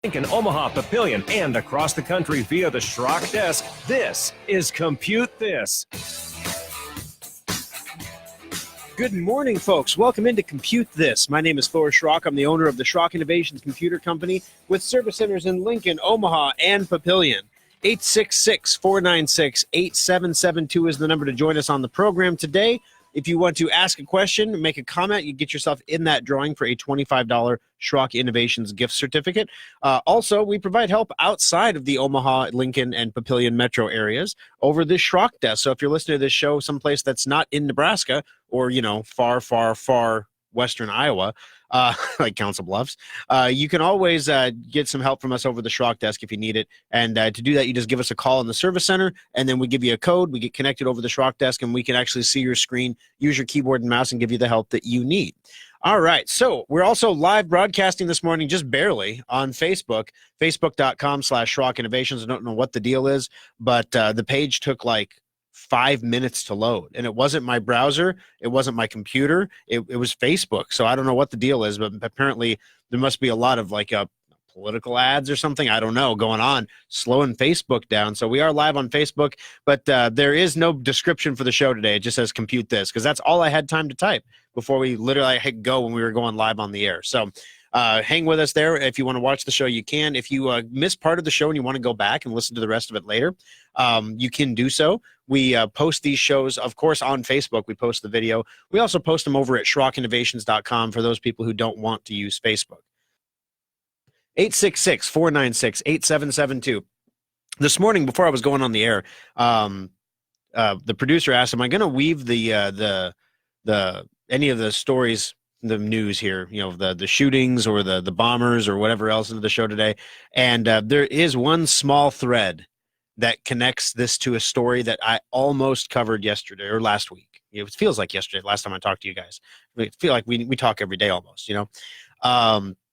In Omaha, Papillion, and across the country via the Schrock Desk, this is Compute This. Good morning, folks. Welcome into Compute This. My name is Thor Schrock. I'm the owner of the Schrock Innovations Computer Company with service centers in Lincoln, Omaha, and Papillion. 866-496-8772 is the number to join us on the program today. If you want to ask a question, make a comment, you get yourself in that drawing for a $25 Schrock Innovations gift certificate. Also, we provide help outside of the Omaha, Lincoln, and Papillion metro areas over the Schrock Desk. So if you're listening to this show someplace that's not in Nebraska or, far, far, far western Iowa, like Council Bluffs, you can always get some help from us over the Schrock Desk if you need it. And to do that, you just give us a call in the service center, and then we give you a code. We get connected over the Schrock Desk, and we can actually see your screen, use your keyboard and mouse, and give you the help that you need. All right, so we're also live broadcasting this morning, just barely, on Facebook, facebook.com/Schrock Innovations. I don't know what the deal is, but the page took like 5 minutes to load, and it wasn't my browser, it wasn't my computer, it was Facebook. So I don't know what the deal is, but apparently there must be a lot of political ads or something, I don't know, going on, slowing Facebook down. So we are live on Facebook, but there is no description for the show today. It just says Compute This, because that's all I had time to type before we literally hit go when we were going live on the air. So hang with us there. If you want to watch the show, you can. If you miss part of the show and you want to go back and listen to the rest of it later, you can do so. We post these shows, of course, on Facebook. We post the video. We also post them over at SchrockInnovations.com for those people who don't want to use Facebook. 866-496-8772. This morning, before I was going on the air, the producer asked, "Am I going to weave the any of the stories, the news here, the shootings or the bombers or whatever else into the show today?" And there is one small thread that connects this to a story that I almost covered yesterday or last week. It feels like yesterday, last time I talked to you guys. I feel like we talk every day almost,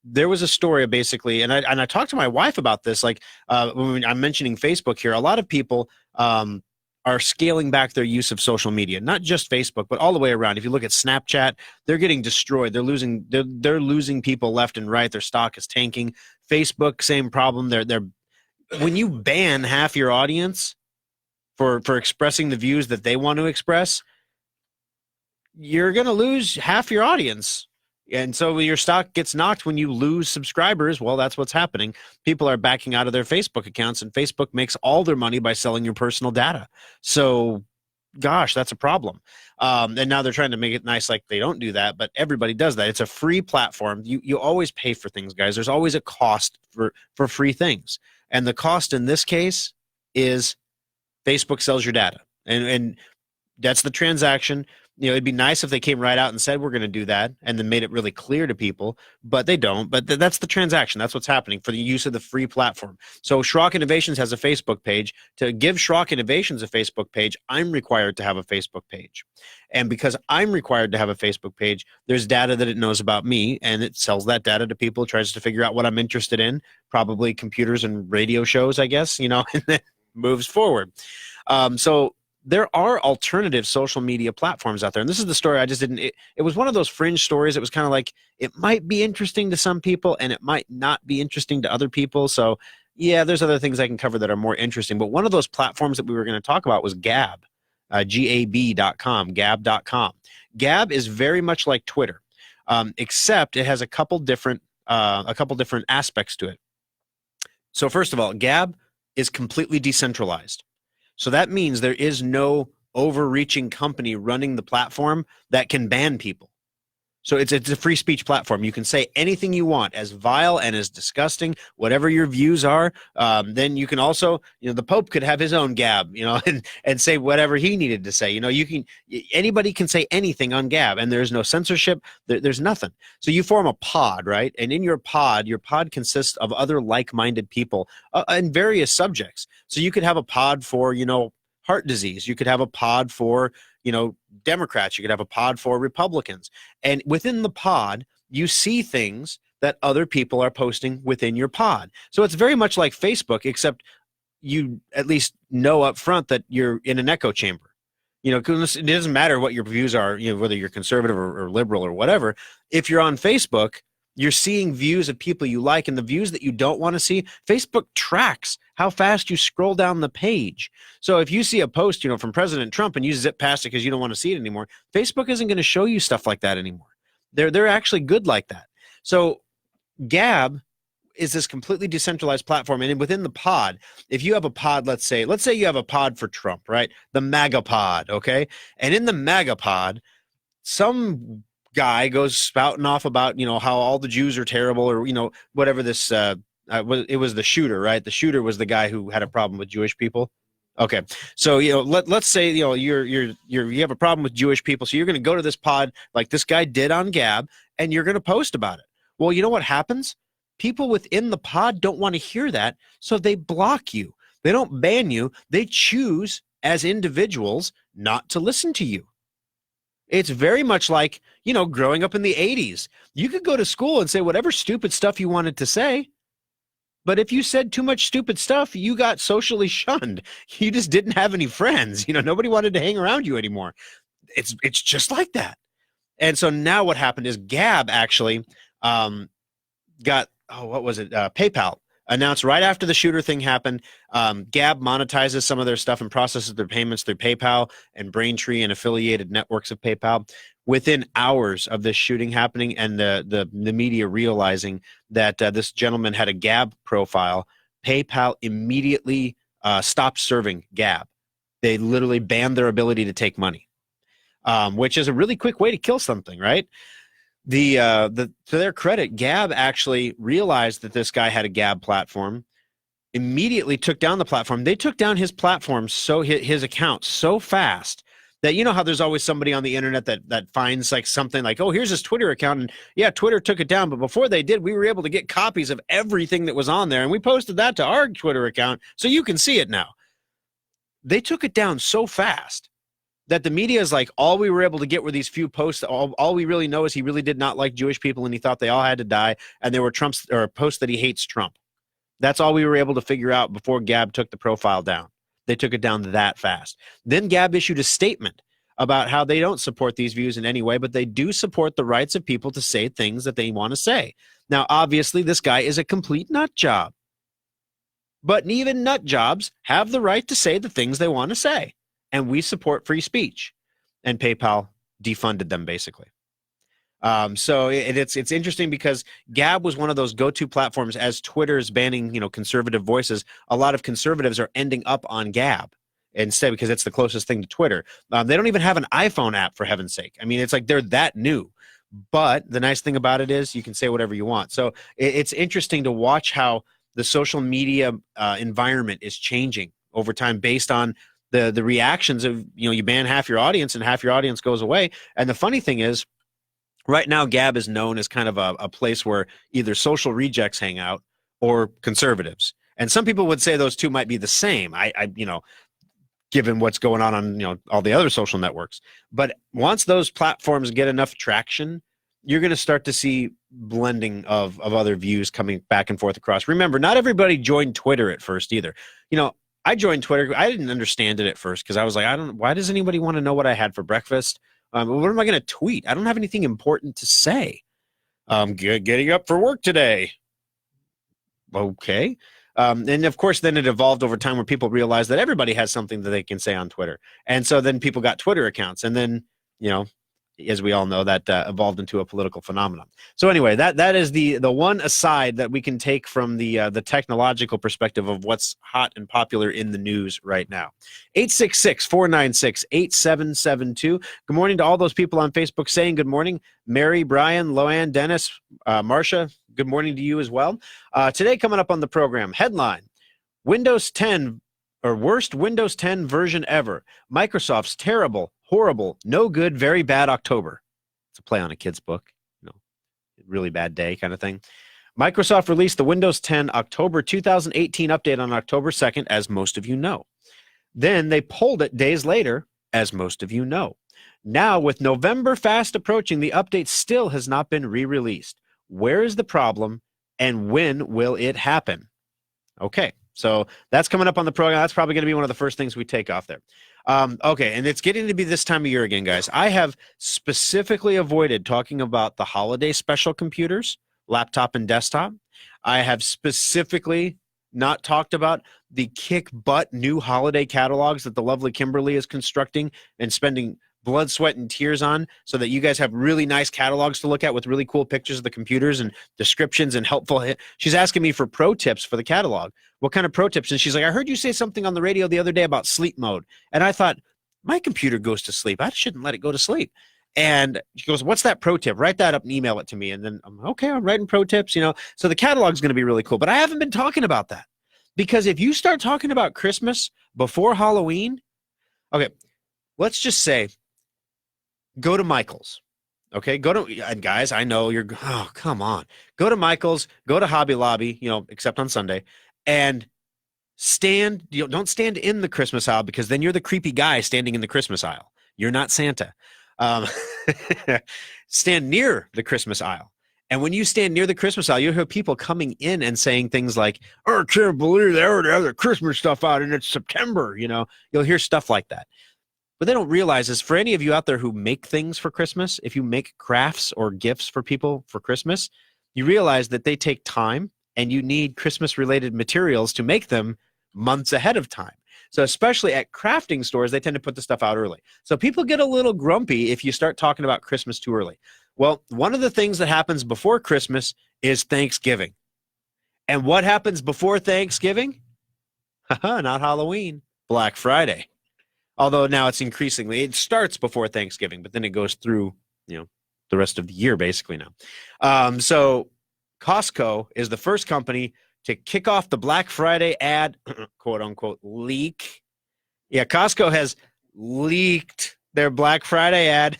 There was a story basically, and I talked to my wife about this, when I'm mentioning Facebook here, a lot of people are scaling back their use of social media, not just Facebook, but all the way around. If you look at Snapchat, they're getting destroyed. They're losing people left and right. Their stock is tanking. Facebook, same problem. When you ban half your audience for expressing the views that they want to express, you're going to lose half your audience. And so your stock gets knocked when you lose subscribers. Well, that's what's happening. People are backing out of their Facebook accounts, and Facebook makes all their money by selling your personal data. So, gosh, that's a problem. And now they're trying to make it nice like they don't do that, but everybody does that. It's a free platform. You always pay for things, guys. There's always a cost for free things. And the cost in this case is Facebook sells your data. And that's the transaction. It'd be nice if they came right out and said, we're going to do that, and then made it really clear to people, but they don't. But that's the transaction. That's what's happening for the use of the free platform. So Schrock Innovations has a Facebook page. To give Schrock Innovations a Facebook page, I'm required to have a Facebook page. And because I'm required to have a Facebook page, there's data that it knows about me, and it sells that data to people, tries to figure out what I'm interested in, probably computers and radio shows, I guess, and then moves forward. So there are alternative social media platforms out there. And this is the story I just didn't, it was one of those fringe stories. It was kind of like, it might be interesting to some people and it might not be interesting to other people. So yeah, there's other things I can cover that are more interesting. But one of those platforms that we were going to talk about was Gab, Gab.com, Gab.com. Gab is very much like Twitter, except it has a couple different aspects to it. So first of all, Gab is completely decentralized. So that means there is no overreaching company running the platform that can ban people. So it's a free speech platform. You can say anything you want, as vile and as disgusting, whatever your views are. Then you can also, the Pope could have his own Gab, and say whatever he needed to say. Anybody can say anything on Gab, and there's no censorship. There's nothing. So you form a pod, right? And in your pod consists of other like-minded people in various subjects. So you could have a pod for, heart disease. You could have a pod for, Democrats. You could have a pod for Republicans. And within the pod, you see things that other people are posting within your pod. So it's very much like Facebook, except you at least know up front that you're in an echo chamber. Because it doesn't matter what your views are, whether you're conservative or liberal or whatever. If you're on Facebook, You're seeing views of people you like, and the views that you don't want to see, Facebook tracks how fast you scroll down the page. So if you see a post, from President Trump and you zip past it because you don't want to see it anymore, Facebook isn't going to show you stuff like that anymore. They're actually good like that. So Gab is this completely decentralized platform, and within the pod, if you have a pod, let's say you have a pod for Trump, right? The MAGA pod, okay? And in the MAGA pod, some guy goes spouting off about how all the Jews are terrible, or whatever this it was the shooter, right? The shooter was the guy who had a problem with Jewish people. Okay, so let's say you have a problem with Jewish people, so you're going to go to this pod like this guy did on Gab, and you're going to post about it. Well, you know what happens? People within the pod don't want to hear that, so they block you. They don't ban you. They choose as individuals not to listen to you. It's very much like, growing up in the 80s. You could go to school and say whatever stupid stuff you wanted to say, but if you said too much stupid stuff, you got socially shunned. You just didn't have any friends. Nobody wanted to hang around you anymore. It's just like that. And so now what happened is Gab actually got, what was it? PayPal announced right after the shooter thing happened. Gab monetizes some of their stuff and processes their payments through PayPal and Braintree and affiliated networks of PayPal. Within hours of this shooting happening and the media realizing that this gentleman had a Gab profile, PayPal immediately stopped serving Gab. They literally banned their ability to take money, which is a really quick way to kill something, right? To their credit, Gab actually realized that this guy had a Gab platform, immediately took down the platform. They took down his platform, his account so fast that how there's always somebody on the internet that finds like something like, oh, here's his Twitter account, and yeah, Twitter took it down, but before they did, we were able to get copies of everything that was on there, and we posted that to our Twitter account so you can see it now. They took it down so fast that the media is like, all we were able to get were these few posts. All we really know is he really did not like Jewish people, and he thought they all had to die, and there were posts that he hates Trump. That's all we were able to figure out before Gab took the profile down. They took it down that fast. Then Gab issued a statement about how they don't support these views in any way, but they do support the rights of people to say things that they want to say. Now, obviously, this guy is a complete nut job. But even nut jobs have the right to say the things they want to say. And we support free speech. And PayPal defunded them, basically. So it's interesting because Gab was one of those go-to platforms as Twitter is banning, conservative voices. A lot of conservatives are ending up on Gab instead because it's the closest thing to Twitter. They don't even have an iPhone app, for heaven's sake. I mean, it's like they're that new. But the nice thing about it is you can say whatever you want. So it's interesting to watch how the social media environment is changing over time based on the reactions of, you ban half your audience and half your audience goes away. And the funny thing is, right now, Gab is known as kind of a place where either social rejects hang out or conservatives. And some people would say those two might be the same. Given what's going on all the other social networks. But once those platforms get enough traction, you're going to start to see blending of other views coming back and forth across. Remember, not everybody joined Twitter at first either. I joined Twitter. I didn't understand it at first because I was like, why does anybody want to know what I had for breakfast? What am I going to tweet? I don't have anything important to say. Getting up for work today. Okay. And of course, then it evolved over time where people realized that everybody has something that they can say on Twitter. And so then people got Twitter accounts. And then, as we all know, that evolved into a political phenomenon. So anyway, that is the one aside that we can take from the technological perspective of what's hot and popular in the news right now. 866-496-8772. Good morning to all those people on Facebook saying good morning. Mary, Brian, Loanne, Dennis, Marcia, good morning to you as well. Today coming up on the program, headline, Windows 10 or worst Windows 10 version ever. Microsoft's terrible, horrible, no good, very bad October. It's a play on a kid's book, really bad day kind of thing. Microsoft released the Windows 10 October 2018 update on October 2nd, as most of you know. Then they pulled it days later, as most of you know. Now, with November fast approaching, the update still has not been re-released. Where is the problem, and when will it happen? Okay, so that's coming up on the program. That's probably going to be one of the first things we take off there. Okay, and it's getting to be this time of year again, guys. I have specifically avoided talking about the holiday special computers laptop and desktop. I have specifically not talked about the kick butt new holiday catalogs that the lovely Kimberly is constructing and spending blood, sweat, and tears on, so that you guys have really nice catalogs to look at with really cool pictures of the computers and descriptions and helpful. She's asking me for pro tips for the catalog. What kind of pro tips? And she's like, I heard you say something on the radio the other day about sleep mode. And I thought, my computer goes to sleep. I shouldn't let it go to sleep. And she goes, what's that pro tip? Write that up and email it to me. And then I'm okay, I'm writing pro tips, So the catalog is going to be really cool. But I haven't been talking about that, because if you start talking about Christmas before Halloween, okay, let's just say, go to Michael's. Okay, and guys, I know come on. Go to Michael's, go to Hobby Lobby, except on Sunday, and don't stand in the Christmas aisle, because then you're the creepy guy standing in the Christmas aisle. You're not Santa. Stand near the Christmas aisle. And when you stand near the Christmas aisle, you'll hear people coming in and saying things like, oh, I can't believe they already have their Christmas stuff out and it's September. You'll hear stuff like that. What they don't realize is, for any of you out there who make things for Christmas, if you make crafts or gifts for people for Christmas, you realize that they take time, and you need Christmas-related materials to make them months ahead of time. So especially at crafting stores, they tend to put the stuff out early. So people get a little grumpy if you start talking about Christmas too early. Well, one of the things that happens before Christmas is Thanksgiving. And what happens before Thanksgiving? Not Halloween, Black Friday. Although now it starts before Thanksgiving, but then it goes through, the rest of the year basically now. So Costco is the first company to kick off the Black Friday ad, quote unquote, leak. Yeah, Costco has leaked their Black Friday ad.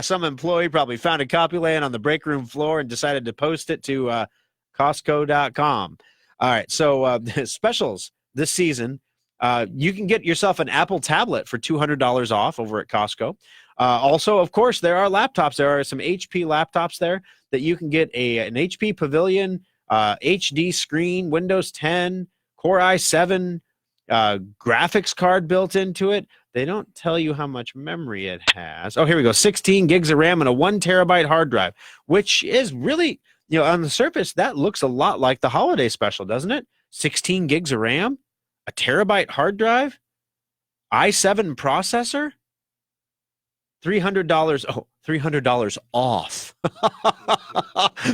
Some employee probably found a copy laying on the break room floor and decided to post it to Costco.com. All right, so specials this season. You can get yourself an Apple tablet for $200 off over at Costco. Also, of course, there are laptops. There are some HP laptops there that you can get an HP Pavilion HD screen, Windows 10, Core i7, graphics card built into it. They don't tell you how much memory it has. Oh, here we go. 16 gigs of RAM and a 1 terabyte hard drive, which is really, on the surface, that looks a lot like the holiday special, doesn't it? 16 gigs of RAM? A terabyte hard drive, i7 processor, $300. Oh, $300 off.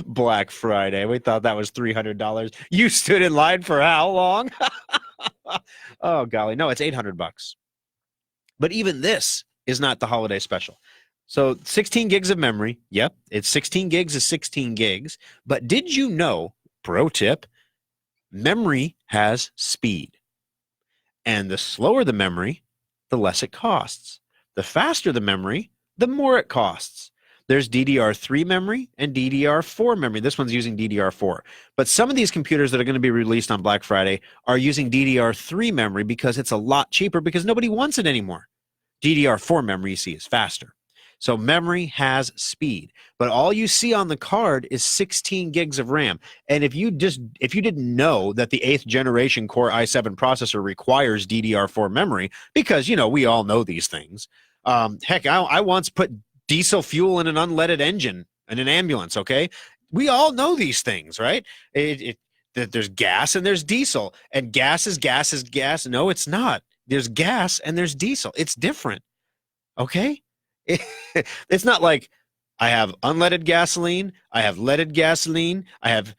Black Friday. We thought that was $300. You stood in line for how long? Oh, golly. No, it's $800. But even this is not the holiday special. So 16 gigs of memory. Yep, it's 16 gigs is 16 gigs. But did you know, pro tip, memory has speed. And the slower the memory, the less it costs. The faster the memory, the more it costs. There's DDR3 memory and DDR4 memory. This one's using DDR4. But some of these computers that are going to be released on Black Friday are using DDR3 memory because it's a lot cheaper, because nobody wants it anymore. DDR4 memory, you see, is faster. So memory has speed, but all you see on the card is 16 gigs of RAM. And if you didn't know that the 8th generation Core i7 processor requires DDR4 memory, because, we all know these things. Heck, I once put diesel fuel in an unleaded engine in an ambulance, okay? We all know these things, right? That there's gas and there's diesel, and gas is gas is gas. No, it's not. There's gas and there's diesel. It's different, okay? It's not like I have unleaded gasoline, I have leaded gasoline, I have,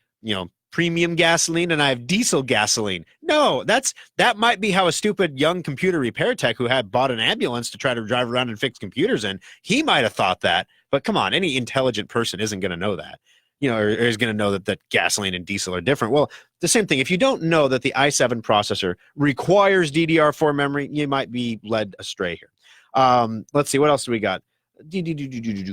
premium gasoline, and I have diesel gasoline. No, that might be how a stupid young computer repair tech who had bought an ambulance to try to drive around and fix computers in, he might have thought that. But come on, any intelligent person isn't going to know that, or is going to know that gasoline and diesel are different. Well, the same thing. If you don't know that the i7 processor requires DDR4 memory, you might be led astray here. Let's see, what else do we got?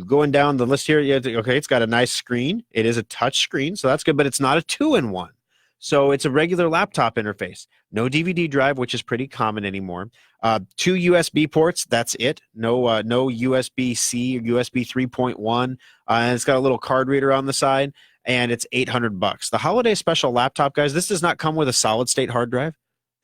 Going down the list here, okay, it's got a nice screen. It is a touch screen, so that's good, but it's not a 2-in-1. So it's a regular laptop interface. No DVD drive, which is pretty common anymore. 2 USB ports, that's it. No USB-C or USB 3.1. And it's got a little card reader on the side, and it's $800. The holiday special laptop, guys, this does not come with a solid-state hard drive.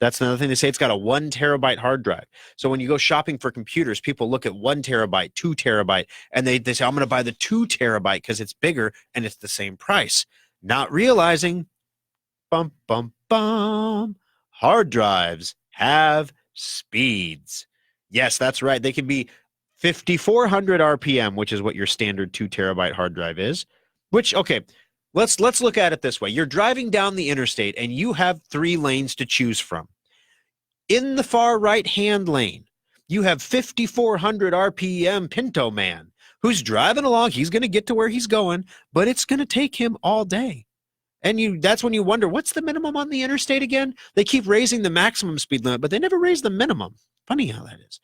That's another thing they say. It's got a 1 terabyte hard drive. So when you go shopping for computers, people look at 1 terabyte, 2 terabyte, and they say, I'm going to buy the 2 terabyte because it's bigger and it's the same price. Not realizing, bum, bum, bum, hard drives have speeds. Yes, that's right. They can be 5,400 RPM, which is what your standard 2 terabyte hard drive is. Which, okay, let's look at it this way. You're driving down the interstate and you have 3 lanes to choose from. In the far right-hand lane, you have 5,400 RPM Pinto Man who's driving along. He's going to get to where he's going, but it's going to take him all day. And that's when you wonder, what's the minimum on the interstate again? They keep raising the maximum speed limit, but they never raise the minimum. Funny how that is.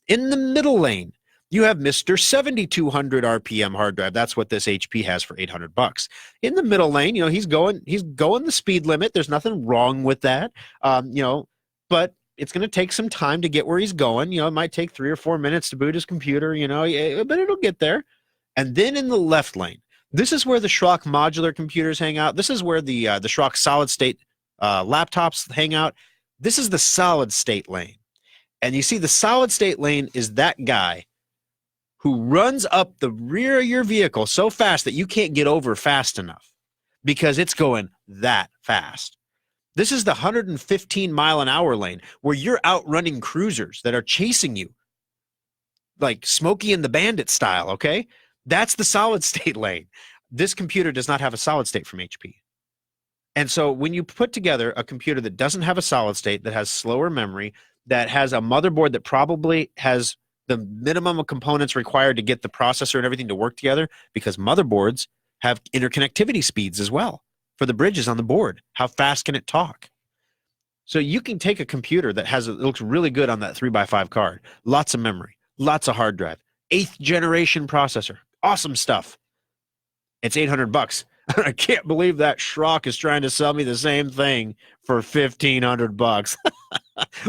In the middle lane, you have Mr. 7,200 RPM hard drive. That's what this HP has for $800. In the middle lane, he's going the speed limit. There's nothing wrong with that. But it's going to take some time to get where he's going. It might take 3 or 4 minutes to boot his computer, but it'll get there. And then in the left lane, this is where the Schrock modular computers hang out. This is where the Schrock solid state laptops hang out. This is the solid state lane. And you see the solid state lane is that guy who runs up the rear of your vehicle so fast that you can't get over fast enough because it's going that fast. This is the 115 mile an hour lane where you're outrunning cruisers that are chasing you like Smokey and the Bandit style, okay? That's the solid state lane. This computer does not have a solid state from HP. And so when you put together a computer that doesn't have a solid state, that has slower memory, that has a motherboard that probably has the minimum of components required to get the processor and everything to work together, because motherboards have interconnectivity speeds as well for the bridges on the board. How fast can it talk? So you can take a computer that it looks really good on that 3x5 card, lots of memory, lots of hard drive, 8th generation processor, awesome stuff. It's $800. I can't believe that Schrock is trying to sell me the same thing for $1,500.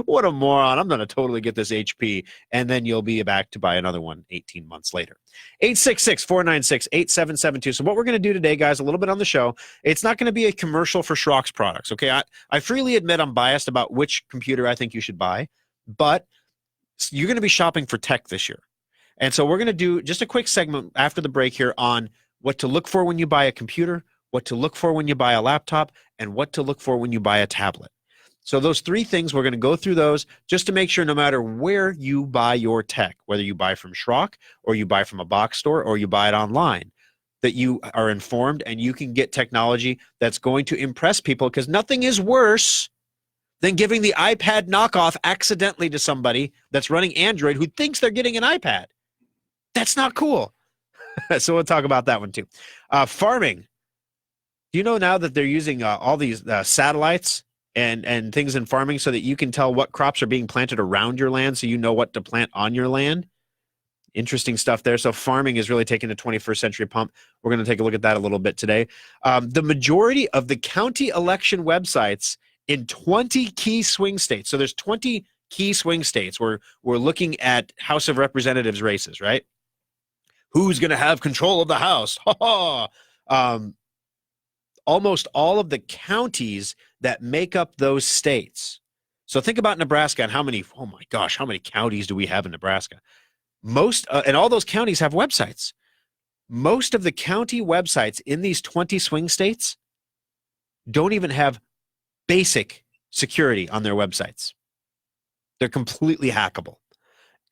What a moron. I'm going to totally get this HP, and then you'll be back to buy another one 18 months later. 866-496-8772. So what we're going to do today, guys, a little bit on the show, it's not going to be a commercial for Schrock's products, okay? I freely admit I'm biased about which computer I think you should buy, but you're going to be shopping for tech this year. And so we're going to do just a quick segment after the break here on what to look for when you buy a computer, what to look for when you buy a laptop, and what to look for when you buy a tablet. So those 3 things, we're going to go through those just to make sure no matter where you buy your tech, whether you buy from Schrock or you buy from a box store or you buy it online, that you are informed and you can get technology that's going to impress people, because nothing is worse than giving the iPad knockoff accidentally to somebody that's running Android who thinks they're getting an iPad. That's not cool. So we'll talk about that one too. Farming. Do you know now that they're using all these satellites and things in farming so that you can tell what crops are being planted around your land so you know what to plant on your land? Interesting stuff there. So farming is really taking a 21st century pump. We're going to take a look at that a little bit today. The majority of the county election websites in 20 key swing states. So there's 20 key swing states where we're looking at House of Representatives races, right? Who's going to have control of the House? Almost all of the counties that make up those states. So think about Nebraska and how many counties do we have in Nebraska? Most, and all those counties have websites. Most of the county websites in these 20 swing states don't even have basic security on their websites. They're completely hackable.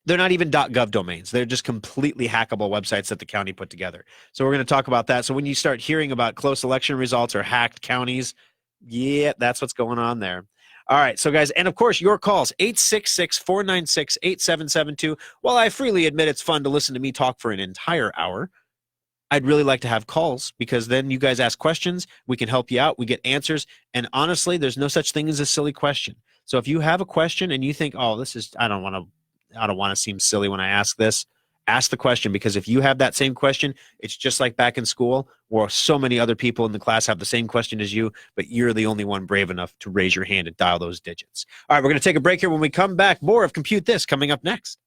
They're not even .gov domains. They're just completely hackable websites that the county put together. So we're going to talk about that. So when you start hearing about close election results or hacked counties, yeah, that's what's going on there. All right, so guys, and of course, your calls, 866-496-8772. While I freely admit it's fun to listen to me talk for an entire hour, I'd really like to have calls, because then you guys ask questions, we can help you out, we get answers, and honestly, there's no such thing as a silly question. So if you have a question and you think, oh, I don't want to seem silly when I ask this, ask the question, because if you have that same question, it's just like back in school where so many other people in the class have the same question as you, but you're the only one brave enough to raise your hand and dial those digits. All right, we're going to take a break here. When we come back, more of Compute This coming up next.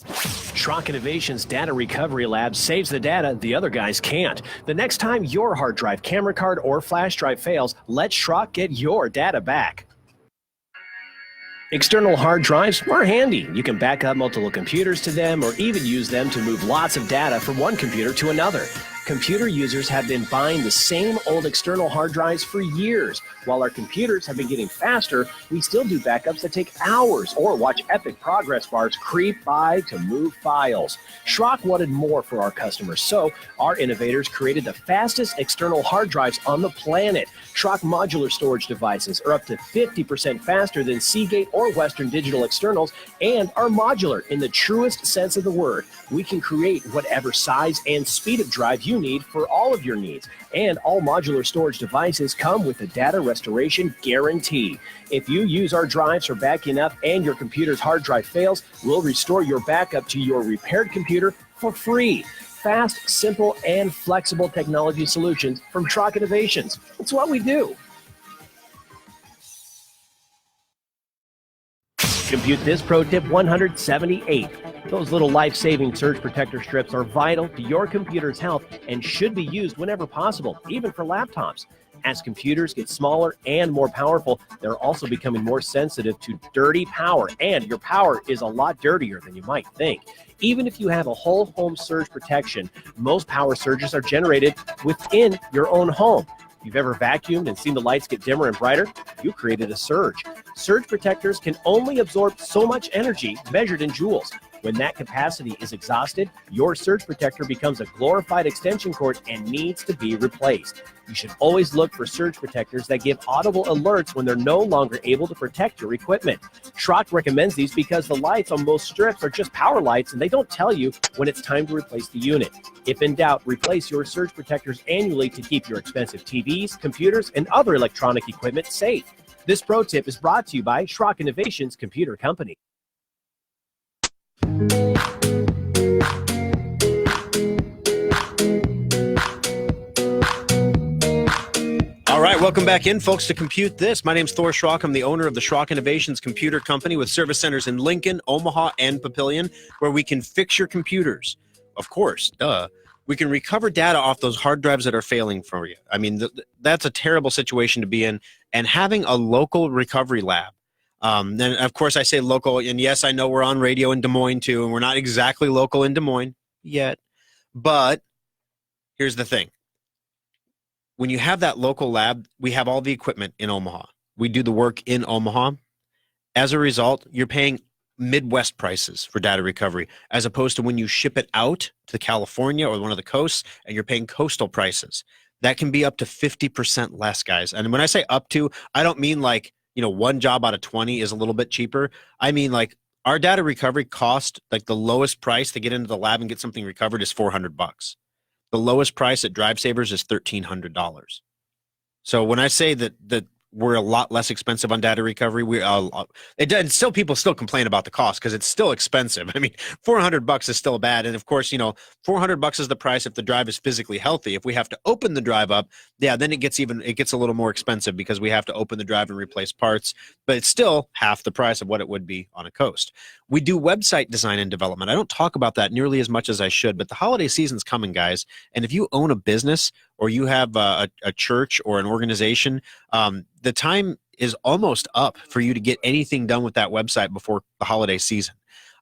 Schrock Innovations Data Recovery Lab saves the data the other guys can't. The next time your hard drive, camera card, or flash drive fails, let Schrock get your data back. External hard drives are handy. You can back up multiple computers to them or even use them to move lots of data from one computer to another. Computer users have been buying the same old external hard drives for years. While our computers have been getting faster, we still do backups that take hours or watch epic progress bars creep by to move files. Schrock wanted more for our customers, so our innovators created the fastest external hard drives on the planet. Schrock modular storage devices are up to 50% faster than Seagate or Western Digital externals and are modular in the truest sense of the word. We can create whatever size and speed of drive you need for all of your needs. And all modular storage devices come with a data restoration guarantee. If you use our drives for backing up and your computer's hard drive fails, we'll restore your backup to your repaired computer for free. Fast, simple, and flexible technology solutions from Schrock Innovations. It's what we do. Compute this pro tip 178. Those little life-saving surge protector strips are vital to your computer's health and should be used whenever possible, even for laptops. As computers get smaller and more powerful, they're also becoming more sensitive to dirty power, and your power is a lot dirtier than you might think. Even if you have a whole home surge protection, most power surges are generated within your own home. If you've ever vacuumed and seen the lights get dimmer and brighter, you created a surge. Surge protectors can only absorb so much energy measured in joules. When that capacity is exhausted, your surge protector becomes a glorified extension cord and needs to be replaced. You should always look for surge protectors that give audible alerts when they're no longer able to protect your equipment. Schrock recommends these because the lights on most strips are just power lights and they don't tell you when it's time to replace the unit. If in doubt, replace your surge protectors annually to keep your expensive TVs, computers, and other electronic equipment safe. This pro tip is brought to you by Schrock Innovations Computer Company. All right, welcome back in, folks, to Compute This. My name's Thor Schrock. I'm the owner of the Schrock Innovations Computer Company with service centers in Lincoln, Omaha, and Papillion, where we can fix your computers. Of course, duh. We can recover data off those hard drives that are failing for you. I mean, that's a terrible situation to be in. And having a local recovery lab, then, of course, I say local, and yes, I know we're on radio in Des Moines, too, and we're not exactly local in Des Moines yet. But here's the thing. When you have that local lab, we have all the equipment in Omaha. We do the work in Omaha. As a result, you're paying Midwest prices for data recovery, as opposed to when you ship it out to California or one of the coasts, and you're paying coastal prices. That can be up to 50% less, guys. And when I say up to, I don't mean like, one job out of 20 is a little bit cheaper. I mean, like, our data recovery cost, like the lowest price to get into the lab and get something recovered is $400. The lowest price at Drive Savers is $1,300. So when I say that we're a lot less expensive on data recovery, and still people still complain about the cost because it's still expensive. I mean, $400 is still bad. And of course, $400 is the price if the drive is physically healthy. If we have to open the drive up, then it gets a little more expensive because we have to open the drive and replace parts, but it's still half the price of what it would be on a coast. We do website design and development. I don't talk about that nearly as much as I should, but the holiday season's coming, guys. And if you own a business or you have a church or an organization, the time is almost up for you to get anything done with that website before the holiday season.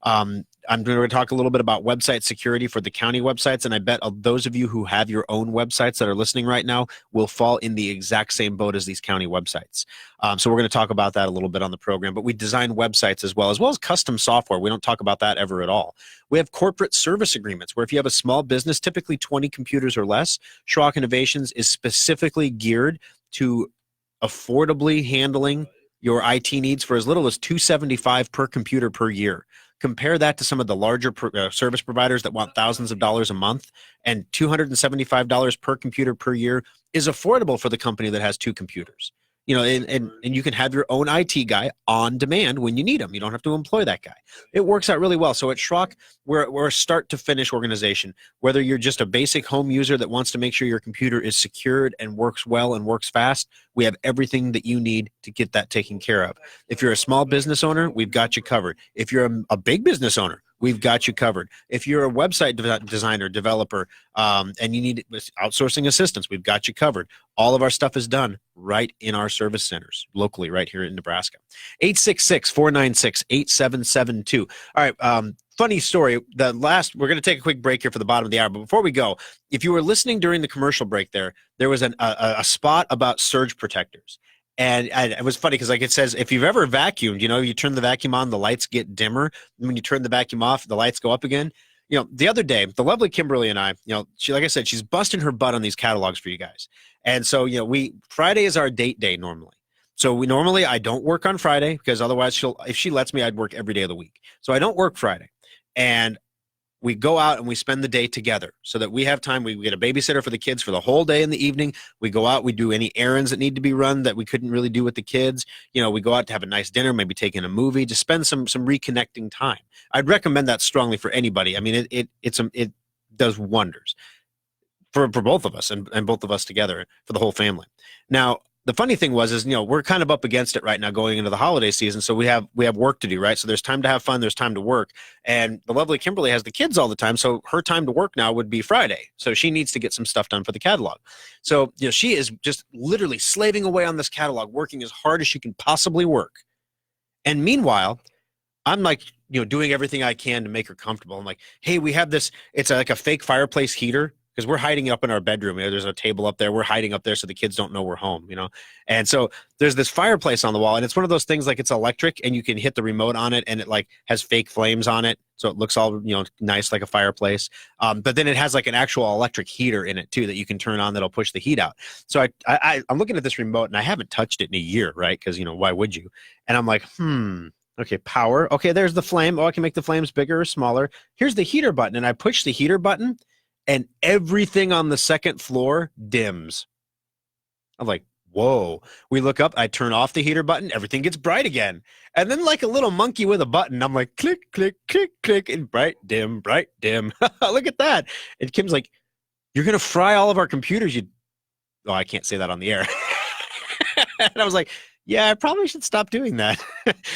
I'm going to talk a little bit about website security for the county websites, and I bet those of you who have your own websites that are listening right now will fall in the exact same boat as these county websites. So we're going to talk about that a little bit on the program, but we design websites as well as custom software. We don't talk about that ever at all. We have corporate service agreements where if you have a small business, typically 20 computers or less, Schrock Innovations is specifically geared to affordably handling your IT needs for as little as $275 per computer per year. Compare that to some of the larger service providers that want thousands of dollars a month, and $275 per computer per year is affordable for the company that has two computers. And you can have your own IT guy on demand when you need him. You don't have to employ that guy. It works out really well. So at Schrock, we're a start to finish organization. Whether you're just a basic home user that wants to make sure your computer is secured and works well and works fast, we have everything that you need to get that taken care of. If you're a small business owner, we've got you covered. If you're a big business owner, we've got you covered. If you're a website designer, developer, and you need outsourcing assistance, we've got you covered. All of our stuff is done right in our service centers locally, right here in Nebraska. 866-496-8772. All right. Funny story. We're going to take a quick break here for the bottom of the hour. But before we go, if you were listening during the commercial break there was a spot about surge protectors. And it was funny because like it says, if you've ever vacuumed, you turn the vacuum on, the lights get dimmer. And when you turn the vacuum off, the lights go up again. The other day, the lovely Kimberly and I, she, like I said, she's busting her butt on these catalogs for you guys. And so, Friday is our date day normally. So I don't work on Friday because otherwise if she lets me, I'd work every day of the week. So I don't work Friday. And we go out and we spend the day together so that we have time. We get a babysitter for the kids for the whole day in the evening. We go out, we do any errands that need to be run that we couldn't really do with the kids. We go out to have a nice dinner, maybe take in a movie, just spend some reconnecting time. I'd recommend that strongly for anybody. I mean, it does wonders for both of us and both of us together for the whole family. Now, the funny thing is we're kind of up against it right now going into the holiday season. So we have work to do, right? So there's time to have fun. There's time to work. And the lovely Kimberly has the kids all the time. So her time to work now would be Friday. So she needs to get some stuff done for the catalog. So, she is just literally slaving away on this catalog, working as hard as she can possibly work. And meanwhile, I'm like, doing everything I can to make her comfortable. I'm like, hey, we have this, it's like a fake fireplace heater. Because we're hiding up in our bedroom. There's a table up there. We're hiding up there so the kids don't know we're home, And so there's this fireplace on the wall, and it's one of those things like it's electric, and you can hit the remote on it, and it like has fake flames on it, so it looks all nice like a fireplace. But then it has like an actual electric heater in it too that you can turn on that'll push the heat out. So I'm looking at this remote, and I haven't touched it in a year, right? Because why would you? And I'm like, okay, power. Okay, there's the flame. Oh, I can make the flames bigger or smaller. Here's the heater button, and I push the heater button. And everything on the second floor dims. I'm like, whoa. We look up, I turn off the heater button, everything gets bright again. And then like a little monkey with a button, I'm like, click, click, click, click, and bright, dim, bright, dim. Look at that. And Kim's like, you're going to fry all of our computers. Oh, I can't say that on the air. And I was like, yeah, I probably should stop doing that.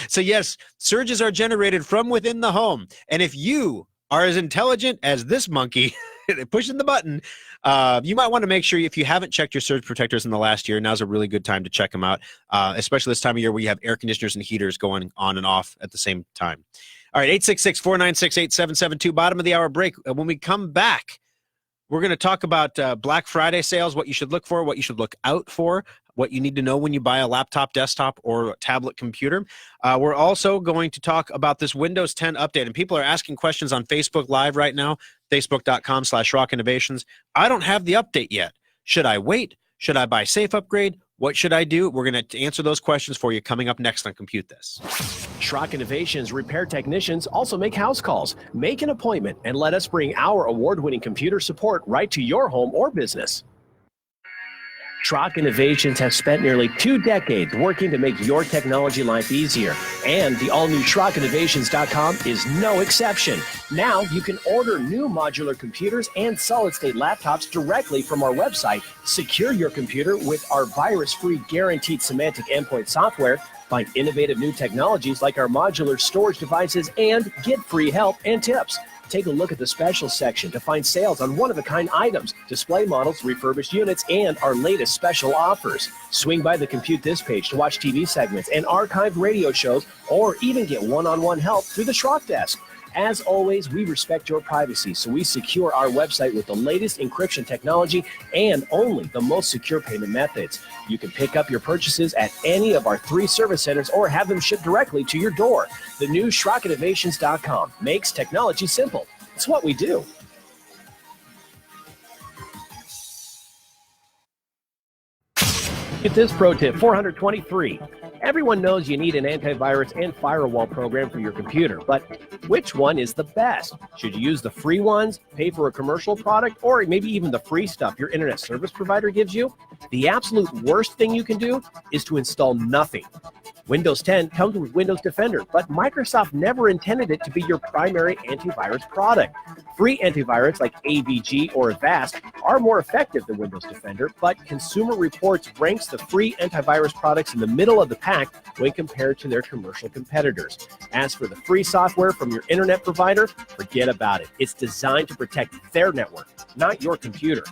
So yes, surges are generated from within the home. And if you are as intelligent as this monkey pushing the button, you might want to make sure if you haven't checked your surge protectors in the last year, now's a really good time to check them out, especially this time of year where you have air conditioners and heaters going on and off at the same time. All right, 866-496-8772, bottom of the hour break. When we come back, we're going to talk about Black Friday sales, what you should look for, what you should look out for, what you need to know when you buy a laptop, desktop, or tablet computer. We're also going to talk about this Windows 10 update, and people are asking questions on Facebook Live right now, facebook.com/Schrock Innovations. I don't have the update yet. Should I wait? Should I buy Safe Upgrade? What should I do? We're going to answer those questions for you coming up next on Compute This. Schrock Innovations repair technicians also make house calls. Make an appointment and let us bring our award-winning computer support right to your home or business. Schrock Innovations has spent nearly 2 decades working to make your technology life easier, and the all-new SchrockInnovations.com is no exception. Now you can order new modular computers and solid-state laptops directly from our website, secure your computer with our virus-free guaranteed Symantec endpoint software, find innovative new technologies like our modular storage devices, and get free help and tips. Take a look at the special section to find sales on one-of-a-kind items, display models, refurbished units, and our latest special offers. Swing by the Compute This page to watch TV segments and archived radio shows, or even get one-on-one help through the Schrock Desk. As always, we respect your privacy, so we secure our website with the latest encryption technology and only the most secure payment methods. You can pick up your purchases at any of our 3 service centers or have them shipped directly to your door. The new SchrockInnovations.com makes technology simple. It's what we do. Get this pro tip 423. Everyone knows you need an antivirus and firewall program for your computer, but which one is the best? Should you use the free ones, pay for a commercial product, or maybe even the free stuff your internet service provider gives you? The absolute worst thing you can do is to install nothing. Windows 10 comes with Windows Defender, but Microsoft never intended it to be your primary antivirus product. Free antivirus like AVG or Avast are more effective than Windows Defender, but Consumer Reports ranks the free antivirus products in the middle of the pack when compared to their commercial competitors. As for the free software from your internet provider, forget about it. It's designed to protect their network, not your computer.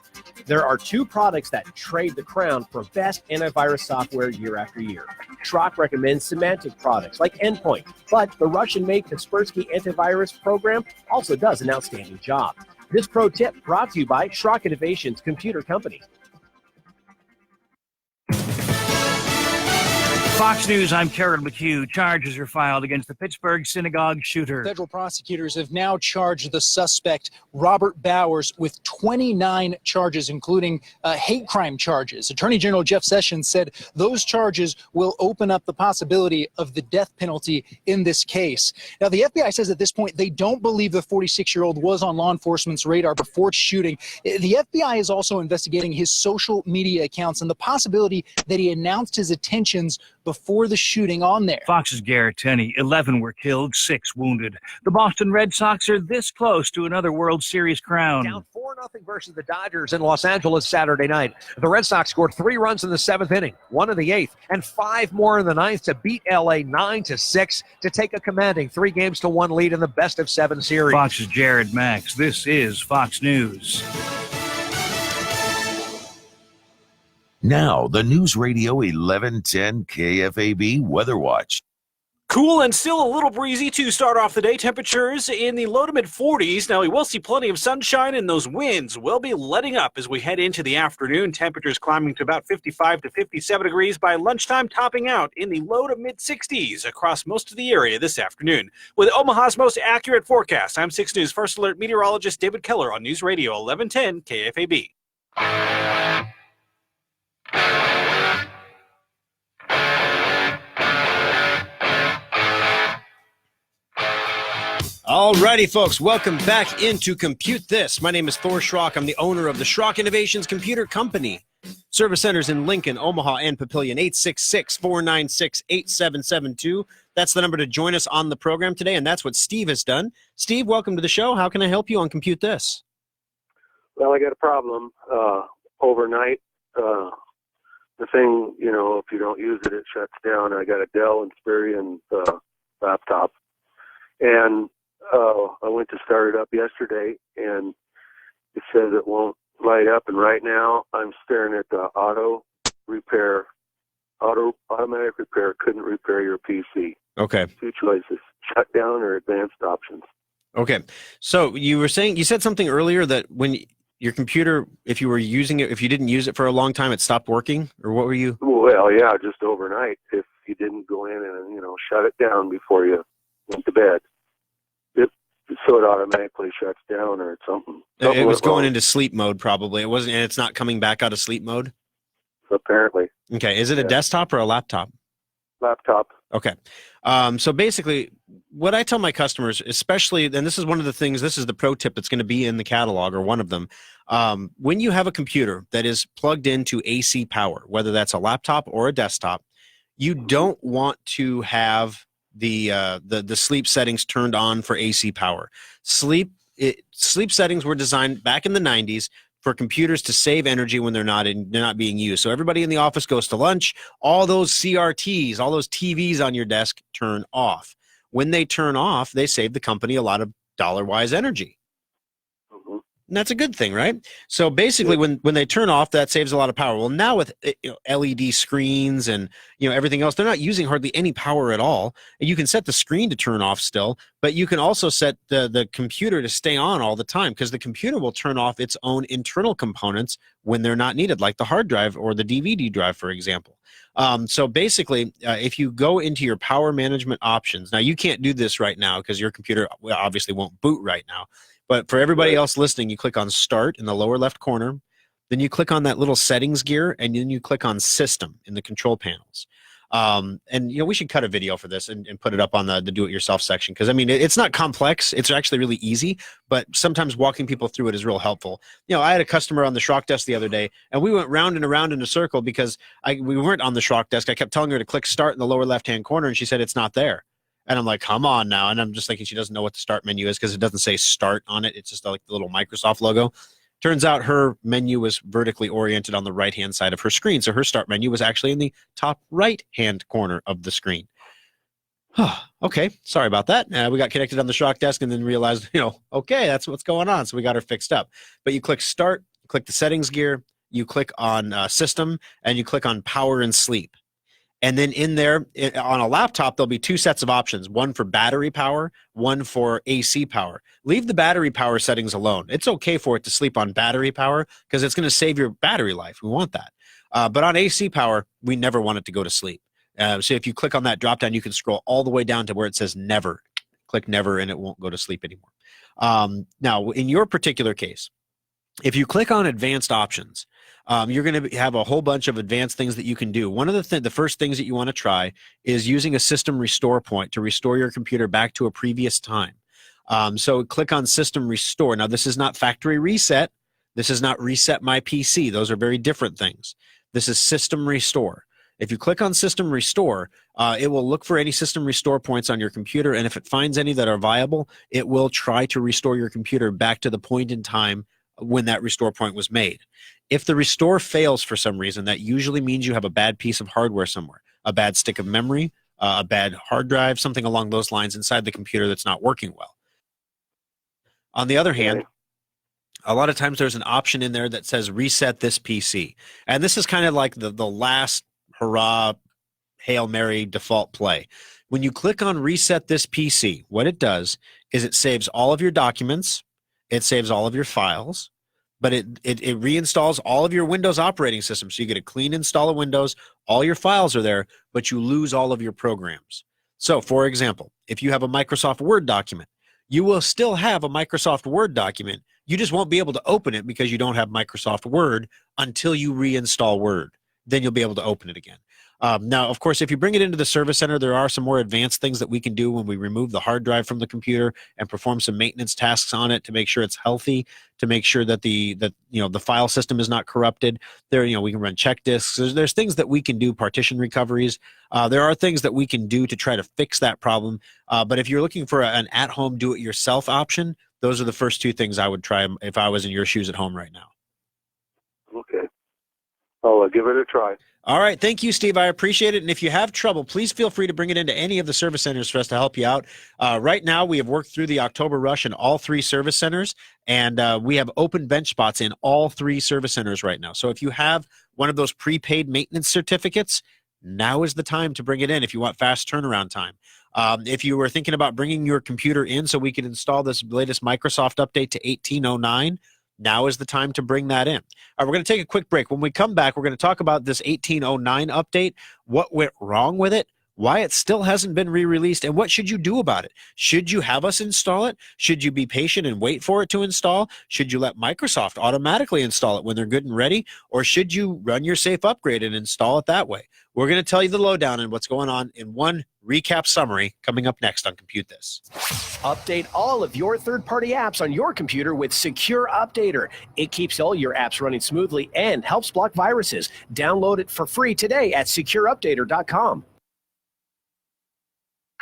There are two products that trade the crown for best antivirus software year after year. Schrock recommends Symantec products like Endpoint, but the Russian-made Kaspersky antivirus program also does an outstanding job. This pro tip brought to you by Schrock Innovations Computer Company. Fox News, I'm Karen McHugh. Charges are filed against the Pittsburgh synagogue shooter. Federal prosecutors have now charged the suspect, Robert Bowers, with 29 charges, including hate crime charges. Attorney General Jeff Sessions said those charges will open up the possibility of the death penalty in this case. Now, the FBI says at this point they don't believe the 46-year-old was on law enforcement's radar before shooting. The FBI is also investigating his social media accounts and the possibility that he announced his intentions before the shooting on there. Fox's Garrett Tenney, 11 were killed, 6 wounded. The Boston Red Sox are this close to another World Series crown. Down 4-0 versus the Dodgers in Los Angeles Saturday night. The Red Sox scored 3 runs in the 7th inning, 1 in the 8th, and 5 more in the 9th to beat LA 9-6 to take a commanding 3-1 lead in the best-of-7 series. Fox's Jared Max, this is Fox News. Now, the News Radio 1110 KFAB Weather Watch. Cool and still a little breezy to start off the day. Temperatures in the low to mid 40s. Now we will see plenty of sunshine and those winds will be letting up as we head into the afternoon. Temperatures climbing to about 55 to 57 degrees by lunchtime, topping out in the low to mid 60s across most of the area this afternoon. With Omaha's most accurate forecast, I'm 6 News First Alert meteorologist David Keller on News Radio 1110 KFAB. Alrighty, folks, welcome back into Compute This. My name is Thor Schrock. I'm the owner of the Schrock Innovations Computer Company. Service centers in Lincoln, Omaha, and Papillion, 866-496-8772. That's the number to join us on the program today, and that's what Steve has done. Steve, welcome to the show. How can I help you on Compute This? Well, I got a problem. Overnight, the thing, if you don't use it, it shuts down. I got a Dell Inspiron laptop, and I went to start it up yesterday, and it says it won't light up. And right now, I'm staring at the automatic repair. Couldn't repair your PC. Okay. 2 choices: shut down or advanced options. Okay. So you said something earlier that when your computer, if you were using it, if you didn't use it for a long time, it stopped working, or what were you? Well, yeah, just overnight. If you didn't go in and shut it down before you went to bed, so it automatically shuts down or something. It was going into sleep mode, probably. It wasn't, and it's not coming back out of sleep mode. Apparently. Okay. Is it a desktop or a laptop? Laptop. Okay. So basically, what I tell my customers, especially, and this is one of the things, this is the pro tip that's going to be in the catalog, or one of them. When you have a computer that is plugged into AC power, whether that's a laptop or a desktop, you don't want to have the sleep settings turned on for AC power. Sleep settings were designed back in the 90s for computers to save energy when they're not being used. So everybody in the office goes to lunch, all those CRTs, all those TVs on your desk turn off. When they turn off, they save the company a lot of dollar-wise energy. And that's a good thing, right? So basically, when they turn off, that saves a lot of power. Well, now with LED screens and everything else, they're not using hardly any power at all. And you can set the screen to turn off still, but you can also set the computer to stay on all the time, because the computer will turn off its own internal components when they're not needed, like the hard drive or the DVD drive, for example. So basically, if you go into your power management options, now you can't do this right now because your computer obviously won't boot right now. But for everybody else listening, you click on Start in the lower left corner. Then you click on that little settings gear, and then you click on System in the control panels. And we should cut a video for this and put it up on the do-it-yourself section, because I mean it's not complex. It's actually really easy, but sometimes walking people through it is real helpful. I had a customer on the Schrock desk the other day, and we went round and around in a circle because we weren't on the Schrock desk. I kept telling her to click start in the lower left-hand corner, and she said it's not there. And I'm like, come on now. And I'm just thinking she doesn't know what the start menu is because it doesn't say start on it. It's just like the little Microsoft logo. Turns out her menu was vertically oriented on the right-hand side of her screen. So her start menu was actually in the top right-hand corner of the screen. Okay, sorry about that. We got connected on the Schrock desk and then realized, okay, that's what's going on. So we got her fixed up. But you click start, you click the settings gear, you click on system, and you click on power and sleep. And then in there, on a laptop, there'll be two sets of options, one for battery power, one for AC power. Leave the battery power settings alone. It's okay for it to sleep on battery power because it's going to save your battery life. We want that. But on AC power, we never want it to go to sleep. So if you click on that drop down, you can scroll all the way down to where it says never. Click never and it won't go to sleep anymore. Now, in your particular case, if you click on advanced options, you're going to have a whole bunch of advanced things that you can do. One of the first things that you want to try is using a system restore point to restore your computer back to a previous time. So click on system restore. Now, this is not factory reset. This is not reset my PC. Those are very different things. This is system restore. If you click on system restore, it will look for any system restore points on your computer. And if it finds any that are viable, it will try to restore your computer back to the point in time when that restore point was made. If the restore fails for some reason, that usually means you have a bad piece of hardware somewhere, a bad stick of memory, a bad hard drive, something along those lines inside the computer that's not working well. On the other hand, a lot of times there's an option in there that says reset this PC. And this is kind of like the last hurrah, Hail Mary default play. When you click on reset this PC, what it does is it saves all of your documents, it saves all of your files, but it reinstalls all of your Windows operating system. So you get a clean install of Windows, all your files are there, but you lose all of your programs. So for example, if you have a Microsoft Word document, you will still have a Microsoft Word document. You just won't be able to open it because you don't have Microsoft Word until you reinstall Word. Then you'll be able to open it again. Now, of course, if you bring it into the service center, there are some more advanced things that we can do when we remove the hard drive from the computer and perform some maintenance tasks on it to make sure it's healthy, to make sure that the file system is not corrupted. We can run check disks. There's things that we can do, partition recoveries. There are things that we can do to try to fix that problem. But if you're looking for an at-home do-it-yourself option, those are the first two things I would try if I was in your shoes at home right now. Okay. I'll give it a try. All right. Thank you, Steve. I appreciate it. And if you have trouble, please feel free to bring it into any of the service centers for us to help you out. Right now, we have worked through the October rush in all 3 service centers, and we have open bench spots in all 3 service centers right now. So if you have one of those prepaid maintenance certificates, now is the time to bring it in if you want fast turnaround time. If you were thinking about bringing your computer in so we could install this latest Microsoft update to 1809, now is the time to bring that in. All right, we're going to take a quick break. When we come back, we're going to talk about this 1809 update, what went wrong with it, why it still hasn't been re-released, and what should you do about it? Should you have us install it? Should you be patient and wait for it to install? Should you let Microsoft automatically install it when they're good and ready? Or should you run your safe upgrade and install it that way? We're going to tell you the lowdown and what's going on in one recap summary coming up next on Compute This. Update all of your third-party apps on your computer with Secure Updater. It keeps all your apps running smoothly and helps block viruses. Download it for free today at secureupdater.com.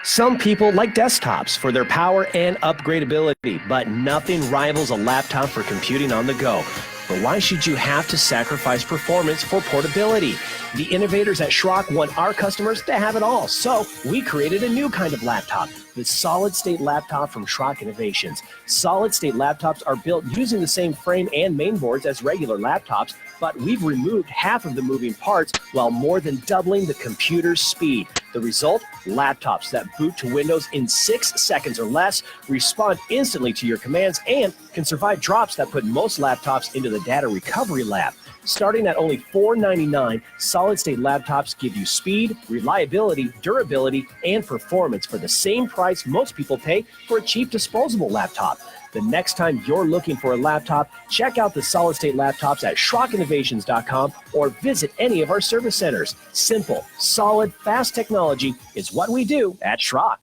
Some people like desktops for their power and upgradability, but nothing rivals a laptop for computing on the go. But why should you have to sacrifice performance for portability? The innovators at Schrock want our customers to have it all, so we created a new kind of laptop, the solid-state laptop from Schrock Innovations. Solid-state laptops are built using the same frame and mainboards as regular laptops, but we've removed half of the moving parts while more than doubling the computer's speed. The result? Laptops that boot to Windows in 6 seconds or less, respond instantly to your commands, and can survive drops that put most laptops into the data recovery lab. Starting at only $4.99, solid-state laptops give you speed, reliability, durability, and performance for the same price most people pay for a cheap disposable laptop. The next time you're looking for a laptop, check out the solid-state laptops at SchrockInnovations.com or visit any of our service centers. Simple, solid, fast technology is what we do at Schrock.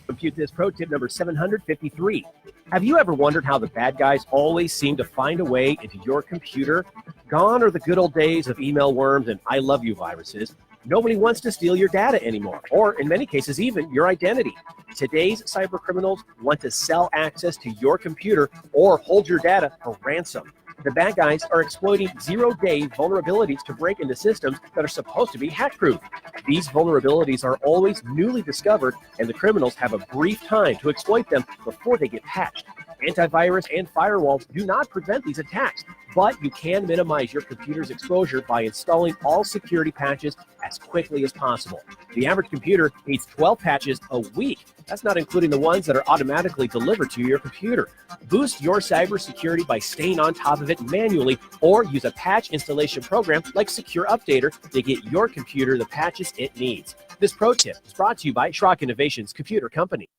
Compute this pro tip number 753. Have you ever wondered how the bad guys always seem to find a way into your computer? Gone are the good old days of email worms and I love you viruses. Nobody wants to steal your data anymore, or in many cases, even your identity. Today's cyber criminals want to sell access to your computer or hold your data for ransom. The bad guys are exploiting zero-day vulnerabilities to break into systems that are supposed to be hack-proof. These vulnerabilities are always newly discovered, and the criminals have a brief time to exploit them before they get patched. Antivirus and firewalls do not prevent these attacks, but you can minimize your computer's exposure by installing all security patches as quickly as possible. The average computer needs 12 patches a week. That's not including the ones that are automatically delivered to your computer. Boost your cybersecurity by staying on top of it manually, or use a patch installation program like Secure Updater to get your computer the patches it needs. This pro tip is brought to you by Schrock Innovations Computer Company.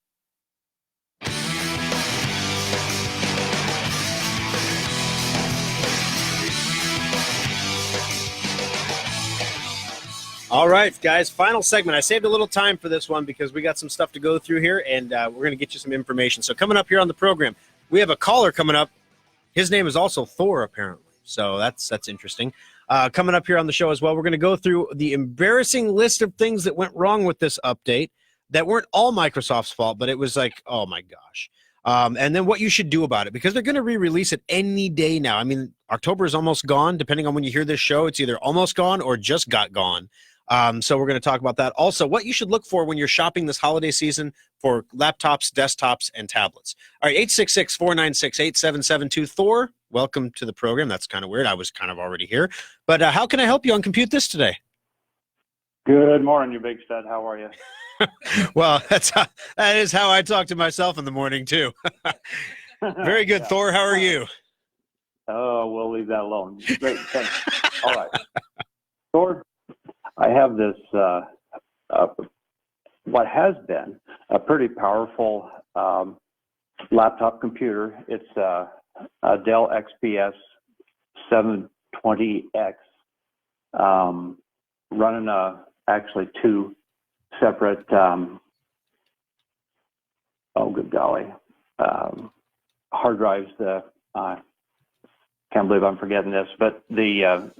All right, guys, final segment. I saved a little time for this one because we got some stuff to go through here, and we're going to get you some information. So coming up here on the program, we have a caller coming up. His name is also Thor, apparently. So that's interesting. Coming up here on the show as well, we're going to go through the embarrassing list of things that went wrong with this update that weren't all Microsoft's fault, but it was like, oh, my gosh. And then what you should do about it, because they're going to re-release it any day now. I mean, October is almost gone. Depending on when you hear this show, it's either almost gone or just got gone. So we're going to talk about that. Also, what you should look for when you're shopping this holiday season for laptops, desktops, and tablets. All right, 866-496-8772. Thor, welcome to the program. That's kind of weird. I was kind of already here. But how can I help you on Compute This today? Good morning, you big stud. How are you? Well, that is how I talk to myself in the morning, too. Very good, yeah. Thor. How are you? Oh, we'll leave that alone. Great, thanks. All right. Thor, I have this, what has been a pretty powerful laptop computer. It's a Dell XPS 720X, running actually two separate, good golly, hard drives. Can't believe I'm forgetting this, but the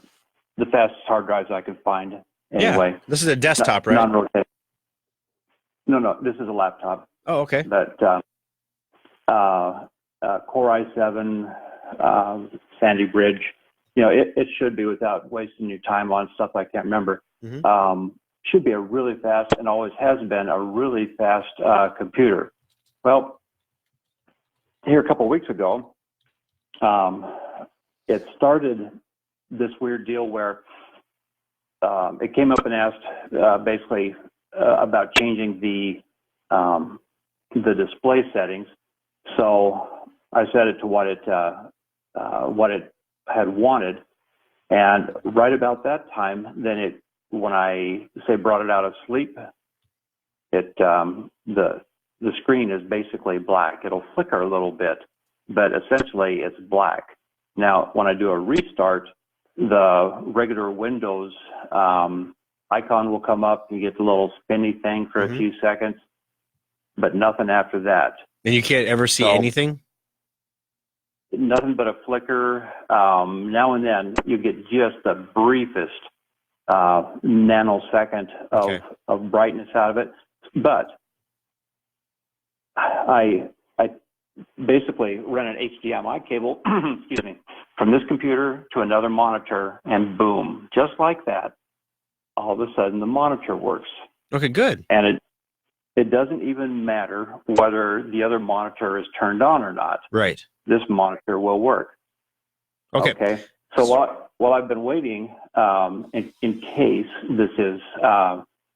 fastest hard drives I could find. Anyway, yeah, this is a desktop, right? Non-rotating. No, this is a laptop. Oh, okay. But Core i7, Sandy Bridge. You know, it should be, without wasting your time on stuff I can't remember. Mm-hmm. Should be a really fast, and always has been, a really fast computer. Well, here a couple of weeks ago, it started this weird deal where it came up and asked basically about changing the display settings. So I set it to what it had wanted, and right about that time, then when I brought it out of sleep, the screen is basically black. It'll flicker a little bit, but essentially it's black. Now, when I do a restart, the regular Windows icon will come up. You get the little spinny thing for a few seconds, but nothing after that. And you can't ever see anything? Nothing but a flicker. Now and then you get just the briefest nanosecond of brightness out of it. But I basically ran an HDMI cable, excuse me, from this computer to another monitor, and boom, just like that, all of a sudden the monitor works. Okay, good. And it doesn't even matter whether the other monitor is turned on or not. Right. This monitor will work. Okay. So while I've been waiting, in case this is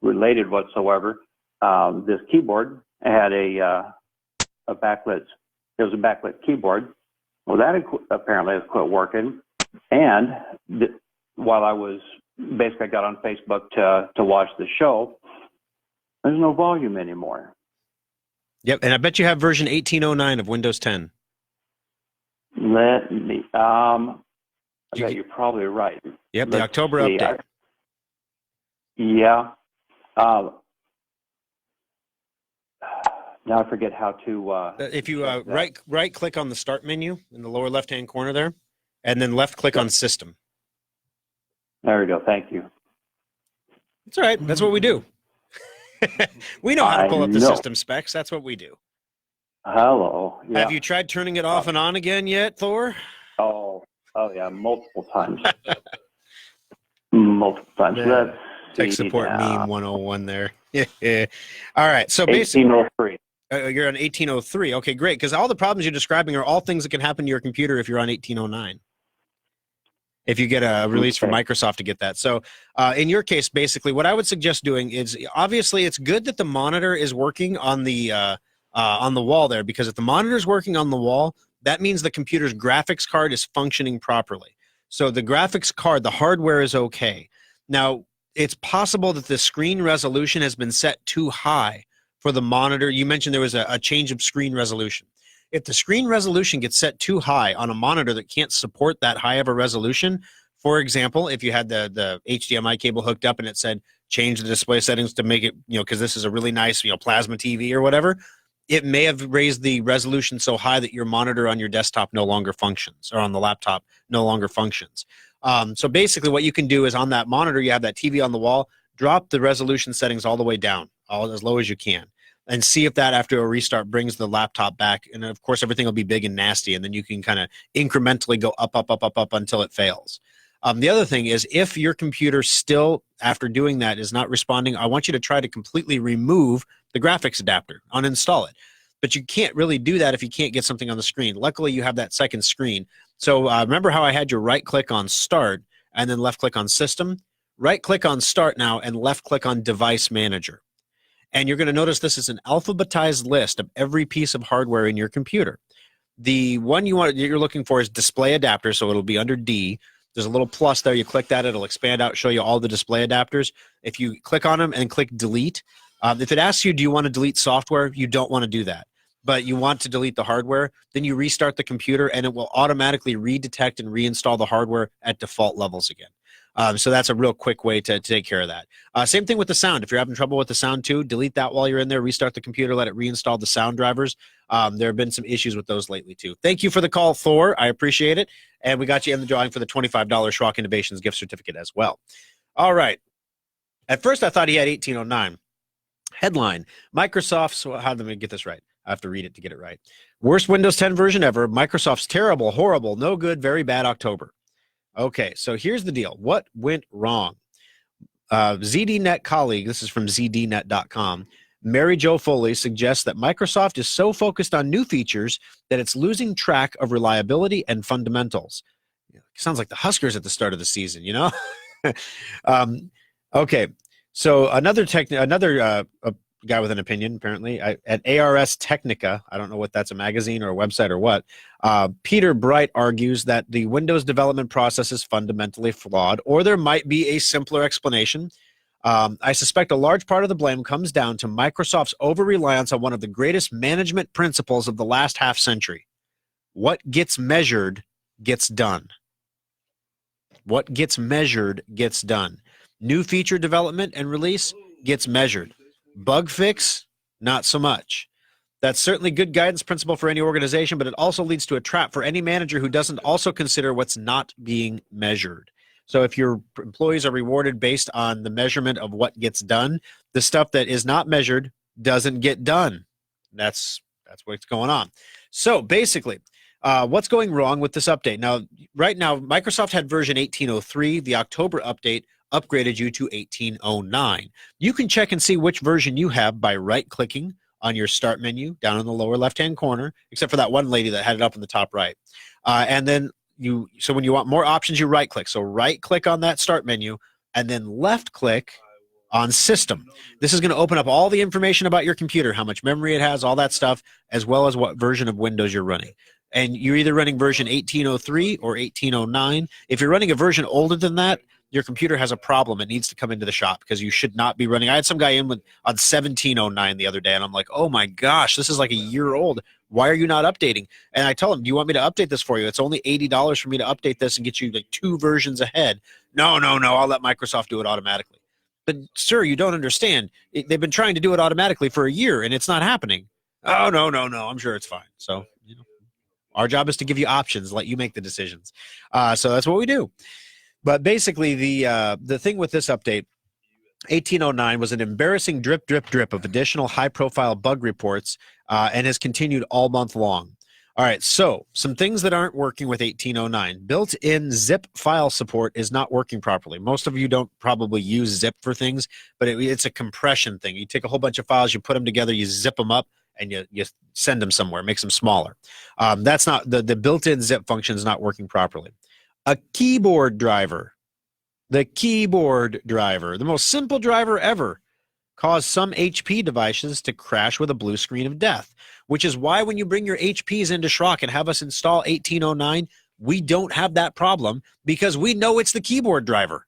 related whatsoever, this keyboard had a backlit. It was a backlit keyboard. Well, that apparently has quit working. And while I was basically, I got on Facebook to watch the show, there's no volume anymore. Yep, and I bet you have version 1809 of Windows 10. Let me. I bet you're probably right. Yep, the October update. Yeah. Now I forget how to. If you right click on the Start menu in the lower left-hand corner there, and then left click on System. There we go. Thank you. It's all right. That's what we do. We know how to pull up the system specs. That's what we do. Hello. Yeah. Have you tried turning it off and on again yet, Thor? Oh yeah, multiple times. Multiple times. Yeah. Let's Tech see support now. meme 101 there. All right. So basically, 1803. You're on 1803. Okay, great. Because all the problems you're describing are all things that can happen to your computer if you're on 1809. If you get a release from Microsoft to get that. So in your case, basically, what I would suggest doing is, obviously, it's good that the monitor is working on the wall there, because if the monitor is working on the wall, that means the computer's graphics card is functioning properly. So the graphics card, the hardware is okay. Now, it's possible that the screen resolution has been set too high for the monitor. You mentioned there was a change of screen resolution. If the screen resolution gets set too high on a monitor that can't support that high of a resolution, for example, if you had the HDMI cable hooked up and it said change the display settings to make it, because this is a really nice, plasma TV or whatever, it may have raised the resolution so high that your monitor on your desktop no longer functions, or on the laptop no longer functions. So basically what you can do is, on that monitor, you have that TV on the wall, drop the resolution settings all the way down, as low as you can, and see if that, after a restart, brings the laptop back. And of course, everything will be big and nasty, and then you can kind of incrementally go up until it fails. The other thing is, if your computer still, after doing that, is not responding, I want you to try to completely remove the graphics adapter, uninstall it. But you can't really do that if you can't get something on the screen. Luckily, you have that second screen. So remember how I had you right-click on Start and then left-click on System? Right-click on Start now and left-click on Device Manager. And you're going to notice this is an alphabetized list of every piece of hardware in your computer. The one you're looking for is display adapter, so it'll be under D. There's a little plus there. You click that, it'll expand out, show you all the display adapters. If you click on them and click delete, if it asks you, do you want to delete software? You don't want to do that, but you want to delete the hardware. Then you restart the computer, and it will automatically redetect and reinstall the hardware at default levels again. So that's a real quick way to take care of that. Same thing with the sound. If you're having trouble with the sound too, delete that while you're in there, restart the computer, let it reinstall the sound drivers. There have been some issues with those lately too. Thank you for the call, Thor. I appreciate it. And we got you in the drawing for the $25 Schrock Innovations gift certificate as well. All right. At first, I thought he had 1809. Headline, Microsoft, so how did I get this right? I have to read it to get it right. Worst Windows 10 version ever. Microsoft's terrible, horrible, no good, very bad October. Okay, so here's the deal. What went wrong? ZDNet colleague, this is from ZDNet.com, Mary Jo Foley suggests that Microsoft is so focused on new features that it's losing track of reliability and fundamentals. Sounds like the Huskers at the start of the season, Okay, so another guy with an opinion, apparently, at ARS Technica, I don't know what that's, a magazine or a website or what, Peter Bright argues that the Windows development process is fundamentally flawed, or there might be a simpler explanation. I suspect a large part of the blame comes down to Microsoft's over-reliance on one of the greatest management principles of the last half century. What gets measured gets done. What gets measured gets done. New feature development and release gets measured. Bug fix, not so much. That's certainly good guidance principle for any organization, but it also leads to a trap for any manager who doesn't also consider what's not being measured. So if your employees are rewarded based on the measurement of what gets done, the stuff that is not measured doesn't get done. That's what's going on. So basically, what's going wrong with this update? Now, right now, Microsoft had version 1803. The October update upgraded you to 1809. You can check and see which version you have by right-clicking on your Start menu down in the lower left-hand corner, except for that one lady that had it up in the top right. And then so when you want more options, you right-click. So right-click on that Start menu, and then left-click on System. This is going to open up all the information about your computer, how much memory it has, all that stuff, as well as what version of Windows you're running. and you're either running version 1803 or 1809. If you're running a version older than that, your computer has a problem. It needs to come into the shop because you should not be running. I had some guy in on 1709 the other day, and I'm like, oh my gosh, this is like a year old. Why are you not updating? And I told him, do you want me to update this for you? It's only $80 for me to update this and get you like 2 versions ahead. No, I'll let Microsoft do it automatically. But sir, you don't understand. They've been trying to do it automatically for a year, and it's not happening. Oh, no, I'm sure it's fine. So, our job is to give you options, let you make the decisions. So that's what we do. But basically, the thing with this update, 1809 was an embarrassing drip of additional high-profile bug reports and has continued all month long. All right, so some things that aren't working with 1809. Built-in zip file support is not working properly. Most of you don't probably use zip for things, but it's a compression thing. You take a whole bunch of files, you put them together, you zip them up, and you send them somewhere, makes them smaller. That's not the built-in zip function is not working properly. A keyboard driver, the most simple driver ever, caused some HP devices to crash with a blue screen of death, which is why when you bring your HPs into Schrock and have us install 1809, we don't have that problem because we know it's the keyboard driver.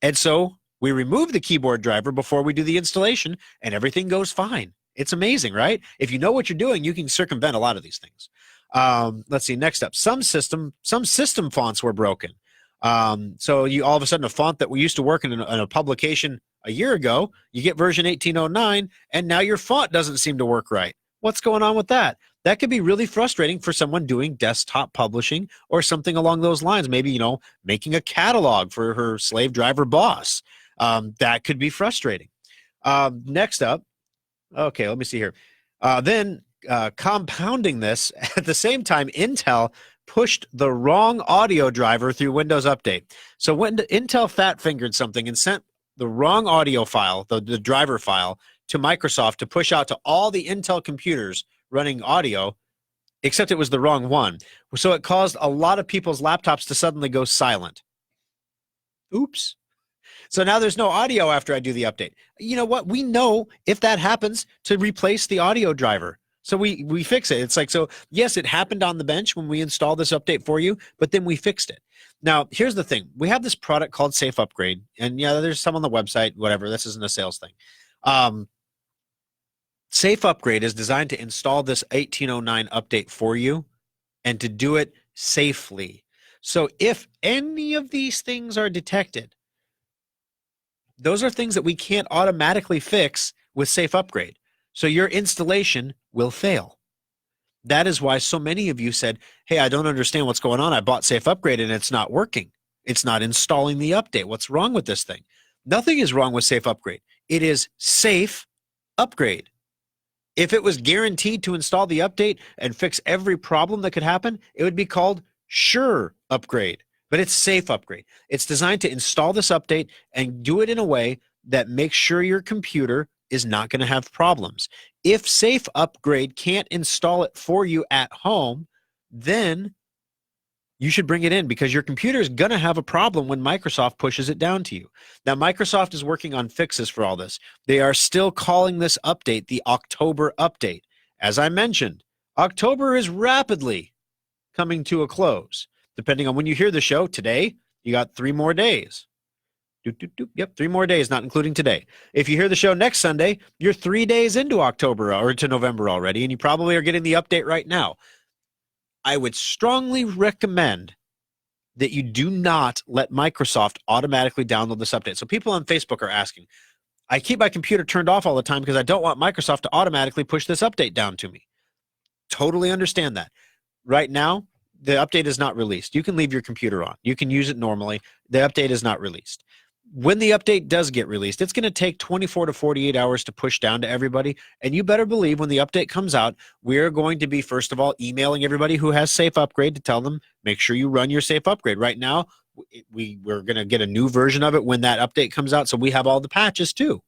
And so we remove the keyboard driver before we do the installation, and everything goes fine. It's amazing, right? If you know what you're doing, you can circumvent a lot of these things. Let's see, next up, some system fonts were broken. So you all of a sudden, a font that we used to work in a publication a year ago, you get version 1809, and now your font doesn't seem to work right. What's going on with that? That could be really frustrating for someone doing desktop publishing or something along those lines. Maybe, making a catalog for her slave driver boss. That could be frustrating. Next up, okay, let me see here. Then compounding this, at the same time, Intel pushed the wrong audio driver through Windows Update. So when Intel fat-fingered something and sent the wrong audio file, the driver file, to Microsoft to push out to all the Intel computers running audio, except it was the wrong one. So it caused a lot of people's laptops to suddenly go silent. Oops. So now there's no audio after I do the update. You know what? We know if that happens to replace the audio driver. So we fix it. It's like, so yes, it happened on the bench when we installed this update for you, but then we fixed it. Now, here's the thing. We have this product called Safe Upgrade, and yeah, there's some on the website, whatever. This isn't a sales thing. Safe Upgrade is designed to install this 1809 update for you and to do it safely. So if any of these things are detected, those are things that we can't automatically fix with Safe Upgrade. So your installation will fail. That is why so many of you said, hey, I don't understand what's going on. I bought Safe Upgrade and it's not working. It's not installing the update. What's wrong with this thing? Nothing is wrong with Safe Upgrade. It is Safe Upgrade. If it was guaranteed to install the update and fix every problem that could happen, it would be called Sure Upgrade. But it's Safe Upgrade. It's designed to install this update and do it in a way that makes sure your computer is not going to have problems. If Safe Upgrade can't install it for you at home, then you should bring it in because your computer is going to have a problem when Microsoft pushes it down to you. Now, Microsoft is working on fixes for all this. They are still calling this update the October update. As I mentioned, October is rapidly coming to a close. Depending on when you hear the show, today, you got 3 more days. Yep, 3 more days, not including today. If you hear the show next Sunday, you're 3 days into October or to November already, and you probably are getting the update right now. I would strongly recommend that you do not let Microsoft automatically download this update. So people on Facebook are asking, I keep my computer turned off all the time because I don't want Microsoft to automatically push this update down to me. Totally understand that. Right now, the update is not released. You can leave your computer on. You can use it normally. The update is not released. When the update does get released, it's going to take 24 to 48 hours to push down to everybody. And you better believe when the update comes out, we're going to be, first of all, emailing everybody who has Safe Upgrade to tell them, make sure you run your Safe Upgrade. Right now, we're going to get a new version of it when that update comes out. So we have all the patches too.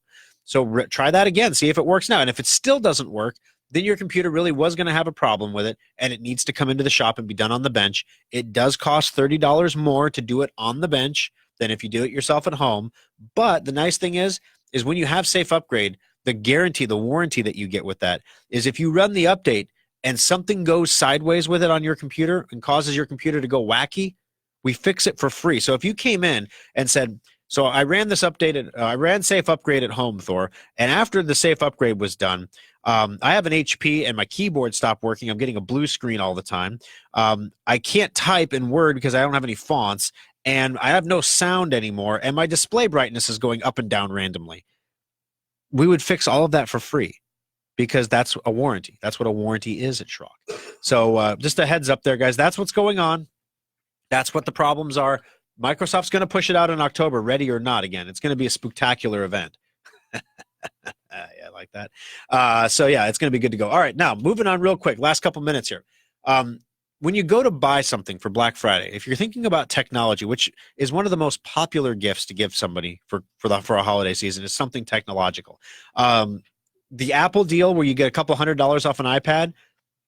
So try that again. See if it works now. And if it still doesn't work, then your computer really was going to have a problem with it, and it needs to come into the shop and be done on the bench. It does cost $30 more to do it on the bench than if you do it yourself at home. But the nice thing is when you have Safe Upgrade, the guarantee, the warranty that you get with that is if you run the update and something goes sideways with it on your computer and causes your computer to go wacky, we fix it for free. So if you came in and said, so I ran this I ran Safe Upgrade at home, Thor, and after the Safe Upgrade was done, I have an HP and my keyboard stopped working. I'm getting a blue screen all the time. I can't type in Word because I don't have any fonts, and I have no sound anymore, and my display brightness is going up and down randomly. We would fix all of that for free because that's a warranty. That's what a warranty is at Schrock. So just a heads up there, guys. That's what's going on. That's what the problems are. Microsoft's going to push it out in October, ready or not. Again, it's going to be a spectacular event. Yeah, I like that. So yeah, it's going to be good to go. All right, now moving on real quick. Last couple minutes here. When you go to buy something for Black Friday, if you're thinking about technology, which is one of the most popular gifts to give somebody for a holiday season, is something technological. The Apple deal where you get a couple $100 off an iPad,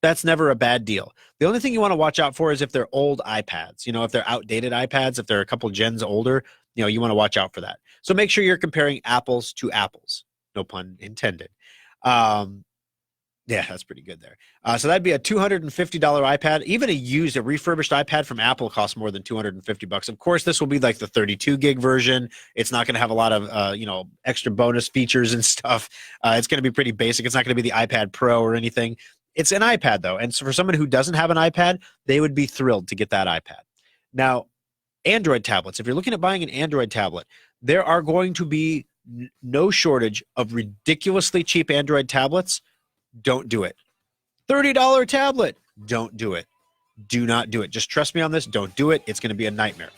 that's never a bad deal. The only thing you want to watch out for is if they're old iPads. You know, if they're outdated iPads, if they're a couple gens older, you know, you want to watch out for that. So make sure you're comparing apples to apples. No pun intended. Yeah, that's pretty good there. So that'd be a $250 iPad. Even a refurbished iPad from Apple costs more than $250. Of course, this will be like the 32 gig version. It's not going to have a lot of, extra bonus features and stuff. It's going to be pretty basic. It's not going to be the iPad Pro or anything. It's an iPad, though. And so for someone who doesn't have an iPad, they would be thrilled to get that iPad. Now, Android tablets. If you're looking at buying an Android tablet, there are going to be no shortage of ridiculously cheap Android tablets. Don't do it. $30 tablet. Don't do it. Do not do it. Just trust me on this. Don't do it. It's going to be a nightmare.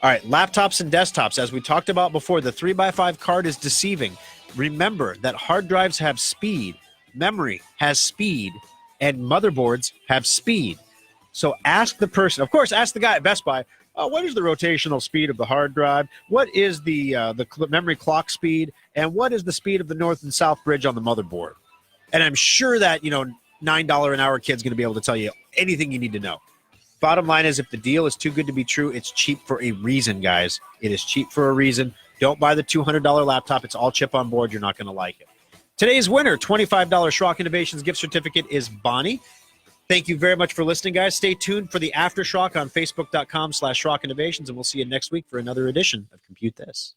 All right, laptops and desktops. As we talked about before, the 3x5 card is deceiving. Remember that hard drives have speed, memory has speed, and motherboards have speed. So ask the person, of course, ask the guy at Best Buy, what is the rotational speed of the hard drive? What is the memory clock speed? And what is the speed of the north and south bridge on the motherboard? And I'm sure that, $9 an hour kid's going to be able to tell you anything you need to know. Bottom line is, if the deal is too good to be true, it's cheap for a reason, guys. It is cheap for a reason. Don't buy the $200 laptop. It's all chip on board. You're not going to like it. Today's winner, $25 Schrock Innovations gift certificate, is Bonnie. Thank you very much for listening, guys. Stay tuned for the After Schrock on Facebook.com/Schrock Innovations, and we'll see you next week for another edition of Compute This.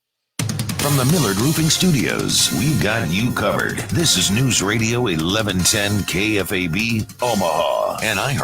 From the Millard Roofing Studios, we've got you covered. This is News Radio 1110 KFAB, Omaha, and iHeart.